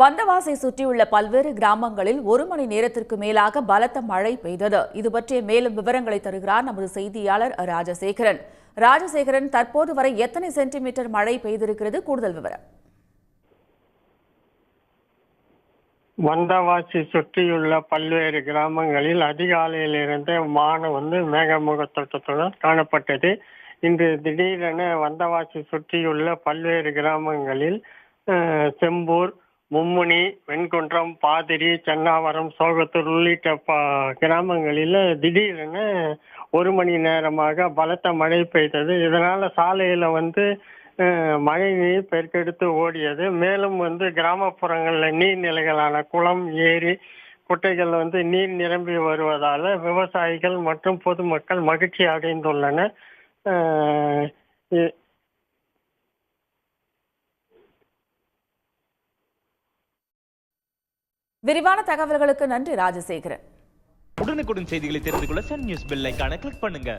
வந்தவாசை சுற்றியுள்ள பல்வேறு கிராமங்களில் 1 மணி நேரத்திற்கு மேலாக பலத்த மழை பெய்தது. இது பற்றிய மேலும் விவரங்களை தருகிறார் நமது செய்தியாளர் ராஜசேகரன். ராஜசேகரன், தற்போது வரை எத்தனை சென்டிமீட்டர் மழை பெய்திருக்கிறது? கூடுதல் விவரம். வந்தவாசி சுற்றியுள்ள பல்வேறு கிராமங்களில் அதிகாலையிலிருந்து வானம் மேகமூட்டத்துடன் காணப்பட்டது. இன்று திடீரென வந்தவாசி சுற்றியுள்ள பல்வேறு கிராமங்களில் செம்பூர், மும்முனி, வெண்குன்றம், பாதிரி, சென்னாவரம், சோகத்தூர் உள்ளிட்ட கிராமங்களில் திடீரென 1 மணி நேரமாக பலத்த மழை பெய்தது. இதனால சாலையில மழை நீர் பெருக்கெடுத்து ஓடியது. மேலும் கிராமப்புறங்களில் நீர்நிலைகளான குளம், ஏரி, குட்டைகள் நீர் நிரம்பி வருவதால விவசாயிகள் மற்றும் பொதுமக்கள் மகிழ்ச்சி அடைந்துள்ளனர். விரிவான தகவல்களுக்கு நன்றி ராஜசேகரன். உடனுக்குடன் செய்திகளை தெரிந்து கொள்ள சன் நியூஸ் பெல் ஐகானை கிளிக் பண்ணுங்க.